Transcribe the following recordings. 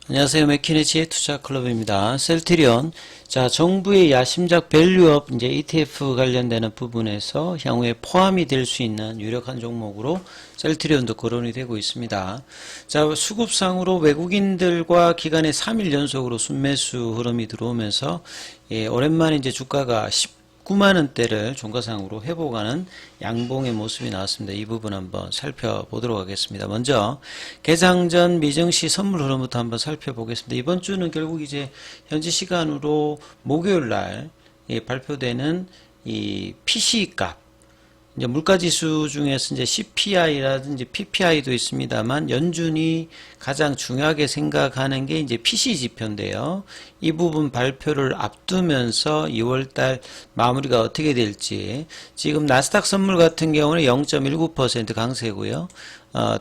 안녕하세요. 맥키네치의 투자클럽입니다. 셀트리온. 자, 정부의 야심작 밸류업 이제 ETF 관련되는 부분에서 향후에 포함이 될 수 있는 유력한 종목으로 셀트리온도 거론이 되고 있습니다. 자, 수급상으로 외국인들과 기간에 3일 연속으로 순매수 흐름이 들어오면서 오랜만에 이제 주가가 19만 원대를 종가상으로 회복하는 양봉의 모습이 나왔습니다. 이 부분 한번 살펴보도록 하겠습니다. 먼저 개장 전 미증시 선물 흐름부터 한번 살펴보겠습니다. 이번 주는 결국 이제 현지 시간으로 목요일 날 발표되는 이 PC 값, 이제 물가지수 중에서 이제 CPI라든지 PPI도 있습니다만 연준이 가장 중요하게 생각하는 게 이제 PC 지표인데요. 이 부분 발표를 앞두면서 2월달 마무리가 어떻게 될지, 지금 나스닥 선물 같은 경우는 0.19% 강세고요.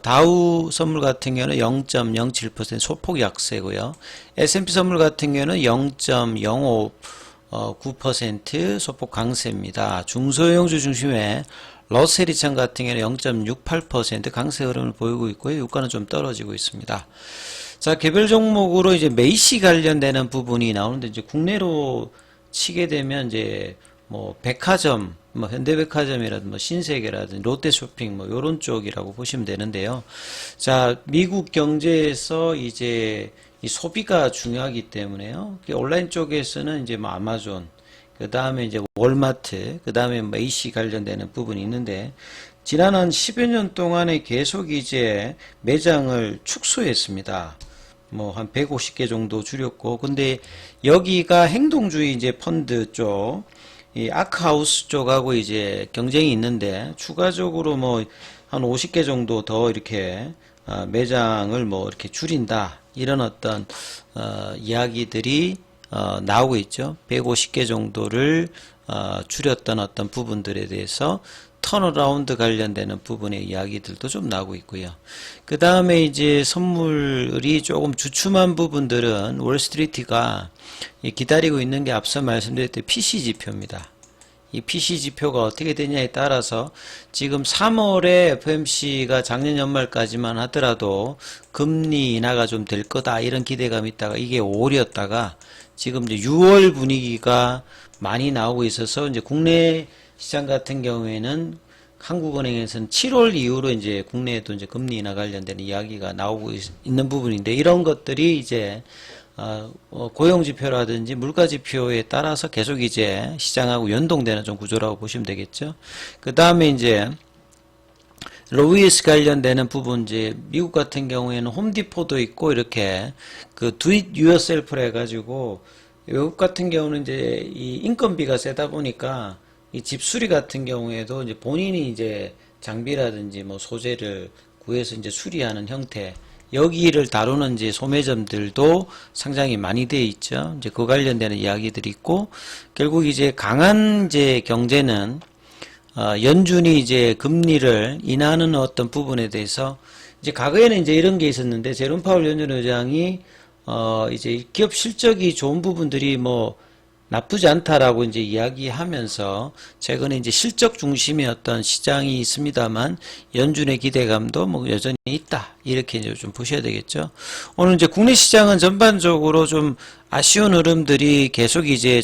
다우 선물 같은 경우는 0.07% 소폭 약세고요. S&P 선물 같은 경우는 0.05 9% 소폭 강세입니다. 중소형주 중심의 러셀이천 같은 경우는 0.68% 강세 흐름을 보이고 있고요. 유가는 좀 떨어지고 있습니다. 자, 개별 종목으로 이제 메이시 관련되는 부분이 나오는데, 이제 국내로 치게 되면 이제 뭐 백화점, 뭐 현대백화점이라든지 뭐 신세계라든지 롯데쇼핑 뭐 요런 쪽이라고 보시면 되는데요. 자, 미국 경제에서 이제 이 소비가 중요하기 때문에요. 온라인 쪽에서는 이제 뭐 아마존, 그 다음에 이제 월마트, 그 다음에 뭐 AC 관련되는 부분이 있는데, 지난 한 10여 년 동안에 계속 이제 매장을 축소했습니다. 뭐 한 150개 정도 줄였고, 근데 여기가 행동주의 이제 펀드 쪽, 이 아크하우스 쪽하고 이제 경쟁이 있는데, 추가적으로 뭐 한 50개 정도 더 이렇게 매장을 뭐 이렇게 줄인다, 이런 어떤 이야기들이 나오고 있죠. 150개 정도를 줄였던 어떤 부분들에 대해서 턴어라운드 관련되는 부분의 이야기들도 좀 나오고 있고요. 그 다음에 이제 선물이 조금 주춤한 부분들은 월스트리트가 기다리고 있는 게 앞서 말씀드렸던 PC 지표입니다. 이 PC 지표가 어떻게 되냐에 따라서 지금 3월에 FMC가 작년 연말까지만 하더라도 금리 인하가 좀 될 거다, 이런 기대감이 있다가 이게 5월이었다가 지금 이제 6월 분위기가 많이 나오고 있어서, 이제 국내 시장 같은 경우에는 한국은행에서는 7월 이후로 이제 국내에도 이제 금리 인하 관련된 이야기가 나오고 있는 부분인데, 이런 것들이 이제 고용지표라든지 물가지표에 따라서 계속 이제 시장하고 연동되는 좀 구조라고 보시면 되겠죠. 그 다음에 이제 로이스 관련되는 부분, 이제 미국 같은 경우에는 홈디포도 있고 이렇게 그 do it yourself를 해가지고, 외국 같은 경우는 이제 이 인건비가 세다 보니까 이 집수리 같은 경우에도 이제 본인이 이제 장비라든지 뭐 소재를 구해서 이제 수리하는 형태, 여기를 다루는 이제 소매점들도 상당히 많이 되어 있죠. 이제 그 관련되는 이야기들이 있고, 결국 이제 강한 이제 경제는 연준이 이제 금리를 인하하는 어떤 부분에 대해서, 이제 과거에는 이제 이런 게 있었는데, 제롬 파월 연준 의장이 이제 기업 실적이 좋은 부분들이 뭐 나쁘지 않다라고 이제 이야기하면서, 최근에 이제 실적 중심의 어떤 시장이 있습니다만 연준의 기대감도 뭐 여전히 있다, 이렇게 이제 좀 보셔야 되겠죠. 오늘 이제 국내 시장은 전반적으로 좀 아쉬운 흐름들이 계속 이제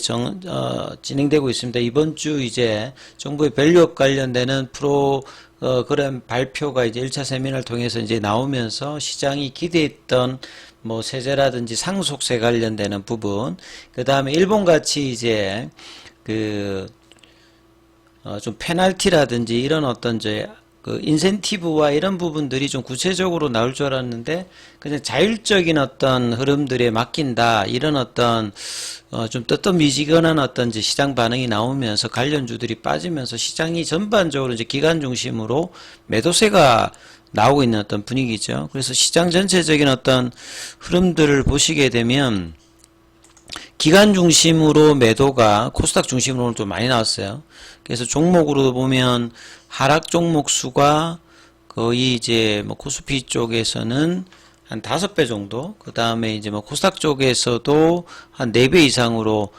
진행되고 있습니다. 이번 주 이제 정부의 밸류업 관련되는 프로그램 발표가 이제 1차 세미나를 통해서 이제 나오면서 시장이 기대했던 뭐 세제라든지 상속세 관련되는 부분, 그 다음에 일본같이 이제 그 좀 페널티라든지 이런 어떤 그 인센티브와 이런 부분들이 좀 구체적으로 나올 줄 알았는데, 그냥 자율적인 어떤 흐름들에 맡긴다, 이런 어떤 좀 뜨뜻미지근한 어떤 이제 시장 반응이 나오면서 관련주들이 빠지면서 시장이 전반적으로 이제 기관 중심으로 매도세가 나오고 있는 어떤 분위기죠. 그래서 시장 전체적인 어떤 흐름들을 보시게 되면 기관 중심으로 매도가 코스닥 중심으로 좀 많이 나왔어요. 그래서 종목으로 보면 하락 종목 수가 거의 이제 뭐 코스피 쪽에서는 한 5배 정도, 그 다음에 이제 뭐 코스닥 쪽에서도 한 4배 이상으로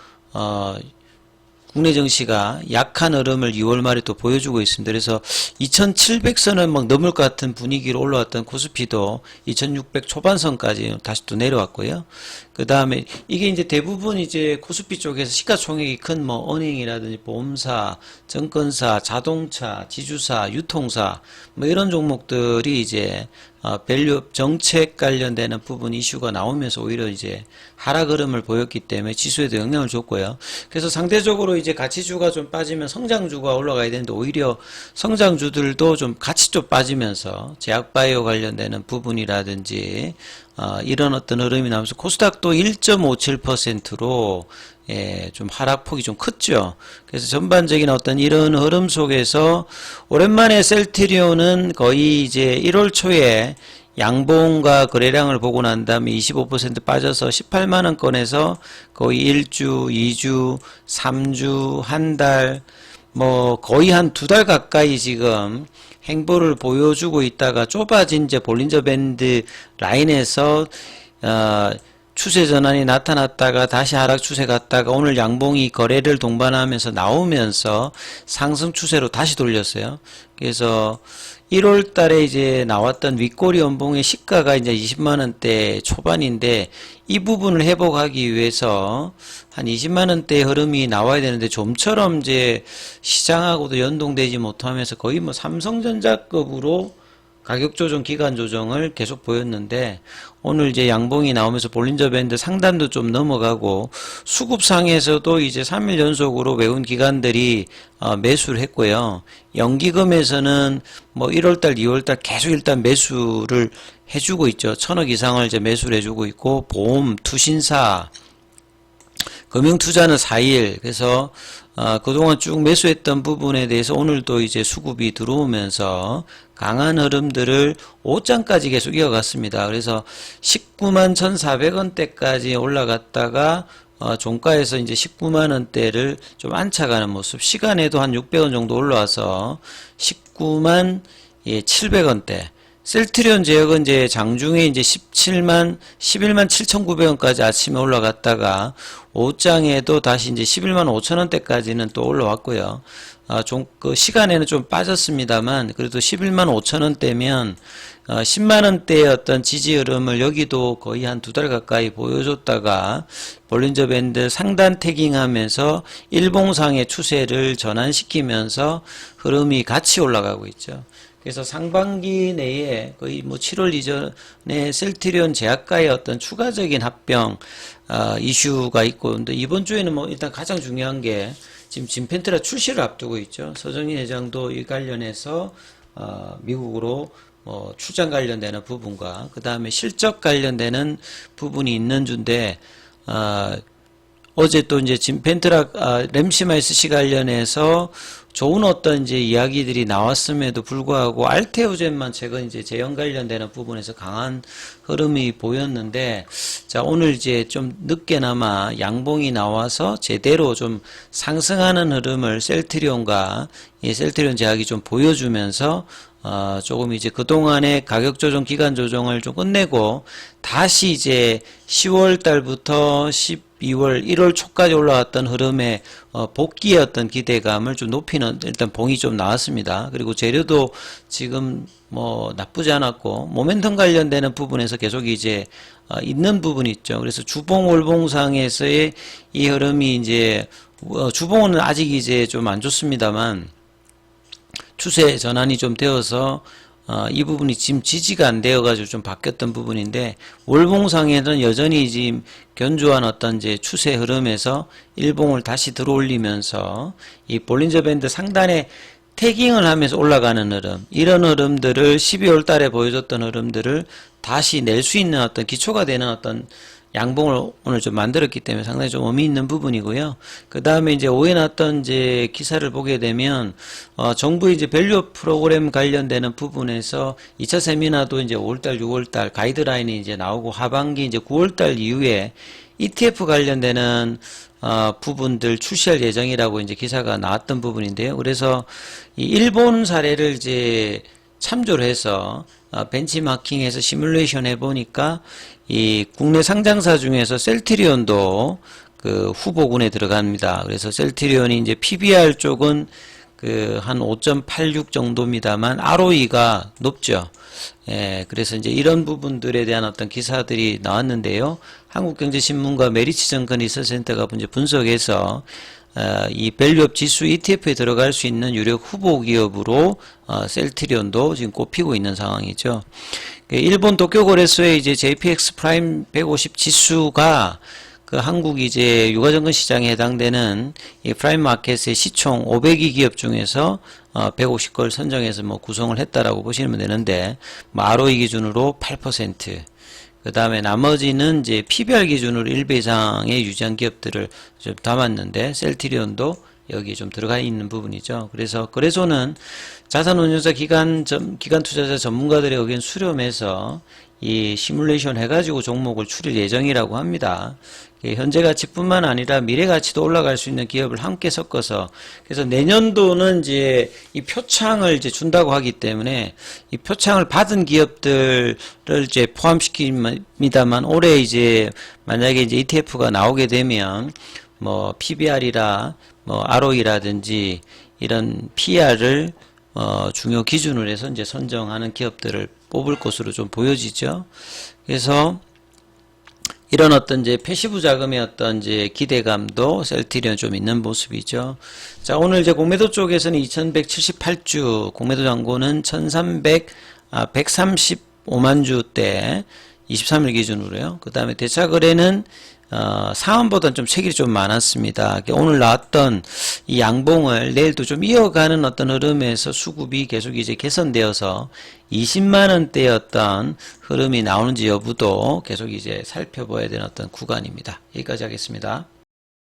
국내 증시가 약한 흐름을 2월 말에 또 보여주고 있습니다. 그래서 2700선을 막 넘을 것 같은 분위기로 올라왔던 코스피도 2600 초반선까지 다시 또 내려왔고요. 그 다음에 이게 이제 대부분 이제 코스피 쪽에서 시가총액이 큰 뭐 은행이라든지 보험사, 증권사, 자동차, 지주사, 유통사 뭐 이런 종목들이 이제 밸류업 정책 관련되는 부분 이슈가 나오면서 오히려 이제 하락 흐름을 보였기 때문에 지수에도 영향을 줬고요. 그래서 상대적으로 이제 가치주가 좀 빠지면 성장주가 올라가야 되는데 오히려 성장주들도 좀 같이 좀 빠지면서 제약바이오 관련되는 부분이라든지 이런 어떤 흐름이 나오면서 코스닥도 1.57%로 예, 좀 하락폭이 좀 컸죠. 그래서 전반적인 어떤 이런 흐름 속에서 오랜만에 셀트리온은 거의 이제 1월 초에 양봉과 거래량을 보고 난 다음에 25% 빠져서 18만원권에서 거의 1주, 2주, 3주, 한 달, 뭐 거의 한 2달 가까이 지금 행보를 보여주고 있다가 좁아진 이제 볼린저 밴드 라인에서 추세 전환이 나타났다가 다시 하락 추세 갔다가 오늘 양봉이 거래를 동반하면서 나오면서 상승 추세로 다시 돌렸어요. 그래서 1월 달에 이제 나왔던 윗꼬리 연봉의 시가가 이제 20만원대 초반인데 이 부분을 회복하기 위해서 한 20만원대 흐름이 나와야 되는데 좀처럼 이제 시장하고도 연동되지 못하면서 거의 뭐 삼성전자급으로 가격 조정, 기간 조정을 계속 보였는데 오늘 이제 양봉이 나오면서 볼린저 밴드 상단도 좀 넘어가고 수급상에서도 이제 3일 연속으로 외국 기관들이 매수를 했고요. 연기금에서는 뭐 1월달, 2월달 계속 일단 매수를 해주고 있죠. 1000억 이상을 이제 매수를 해주고 있고 보험, 투신사, 금융투자는 4일. 그래서 그동안 쭉 매수했던 부분에 대해서 오늘도 이제 수급이 들어오면서 강한 흐름들을 5장까지 계속 이어갔습니다. 그래서 19만 1,400원대까지 올라갔다가 종가에서 이제 19만 원대를 좀 안착하는 모습. 시간에도 한 600원 정도 올라와서 19만 700원대. 셀트리온 제약은 이제 장중에 이제 11만 7,900원까지 아침에 올라갔다가 오장에도 다시 이제 11만 5천원대까지는 또 올라왔고요. 그 시간에는 좀 빠졌습니다만 그래도 11만 5천원대면 10만원대의 어떤 지지 흐름을 여기도 거의 한 2달 가까이 보여줬다가 볼린저 밴드 상단 태깅하면서 일봉상의 추세를 전환시키면서 흐름이 같이 올라가고 있죠. 그래서 상반기 내에 거의 뭐 7월 이전에 셀트리온 제약과의 어떤 추가적인 합병 이슈가 있고, 근데 이번 주에는 뭐 일단 가장 중요한 게 지금 진펜트라 출시를 앞두고 있죠. 서정희 회장도 이 관련해서 미국으로 출장 관련되는 부분과 그 다음에 실적 관련되는 부분이 있는 주인데 어제 또 이제 진펜트라 램시마이스 관련해서 좋은 어떤 이제 이야기들이 나왔음에도 불구하고 알테오젠만 최근 이제 재현 관련되는 부분에서 강한 흐름이 보였는데, 자, 오늘 이제 좀 늦게나마 양봉이 나와서 제대로 좀 상승하는 흐름을 셀트리온과 이 셀트리온 제약이 좀 보여주면서 조금 이제 그동안의 가격 조정, 기간 조정을 좀 끝내고 다시 이제 10월 달부터 12월, 1월 초까지 올라왔던 흐름의 복귀의 어떤 기대감을 좀 높이는 일단 봉이 좀 나왔습니다. 그리고 재료도 지금 뭐 나쁘지 않았고 모멘텀 관련되는 부분에서 계속 이제 있는 부분이 있죠. 그래서 주봉 월봉상에서의 이 흐름이 이제 주봉은 아직 이제 좀 안 좋습니다만 추세 전환이 좀 되어서 이 부분이 지금 지지가 안 되어가지고 좀 바뀌었던 부분인데, 월봉상에는 여전히 지금 견조한 어떤 이제 추세 흐름에서 일봉을 다시 들어올리면서 이 볼린저 밴드 상단에 태깅을 하면서 올라가는 흐름, 이런 흐름들을 12월 달에 보여줬던 흐름들을 다시 낼 수 있는 어떤 기초가 되는 어떤 양봉을 오늘 좀 만들었기 때문에 상당히 좀 의미 있는 부분이고요. 그 다음에 이제 오해 났던 이제 기사를 보게 되면, 정부의 이제 밸류업 프로그램 관련되는 부분에서 2차 세미나도 이제 5월달, 6월달 가이드라인이 이제 나오고 하반기 이제 9월달 이후에 ETF 관련되는 부분들 출시할 예정이라고 이제 기사가 나왔던 부분인데요. 그래서 이 일본 사례를 이제 참조를 해서 벤치마킹해서 시뮬레이션 해보니까 이 국내 상장사 중에서 셀트리온도 그 후보군에 들어갑니다. 그래서 셀트리온이 이제 PBR 쪽은 그 한 5.86 정도입니다만 ROE가 높죠. 예, 그래서 이제 이런 부분들에 대한 어떤 기사들이 나왔는데요. 한국경제신문과 메리츠증권리서치센터가 이제 분석해서 이 밸류업 지수 ETF에 들어갈 수 있는 유력 후보 기업으로 셀트리온도 지금 꼽히고 있는 상황이죠. 일본 도쿄거래소의 이제 JPX 프라임 150 지수가 그 한국 이제 유가증권 시장에 해당되는 이 프라임 마켓의 시총 500위 기업 중에서 150걸 선정해서 뭐 구성을 했다라고 보시면 되는데, 뭐 ROE 기준으로 8%, 그 다음에 나머지는 이제 PBR 기준으로 1배 이상의 유지한 기업들을 좀 담았는데, 셀트리온도 여기에 좀 들어가 있는 부분이죠. 그래서 거래소는 자산운용사 기관 투자자 전문가들의 의견 수렴해서 이 시뮬레이션 해가지고 종목을 추릴 예정이라고 합니다. 현재 가치뿐만 아니라 미래 가치도 올라갈 수 있는 기업을 함께 섞어서, 그래서 내년도는 이제 이 표창을 이제 준다고 하기 때문에 이 표창을 받은 기업들을 이제 포함시킵니다만, 올해 이제 만약에 이제 ETF가 나오게 되면 뭐 PBR이라 뭐 ROE라든지 이런 PR을 중요 기준으로 해서 이제 선정하는 기업들을 뽑을 것으로 좀 보여지죠. 그래서 이런 어떤 이제 패시브 자금의 어떤 이제 기대감도 셀트리온 좀 있는 모습이죠. 자, 오늘 이제 공매도 쪽에서는 2178주, 공매도 잔고는 135만 주대 23일 기준으로요. 그 다음에 대차 거래는 상한보다는 좀 체결이 좀 많았습니다. 오늘 나왔던 이 양봉을 내일도 좀 이어가는 어떤 흐름에서 수급이 계속 이제 개선되어서 20만원대의 어떤 흐름이 나오는지 여부도 계속 이제 살펴봐야 되는 어떤 구간입니다. 여기까지 하겠습니다.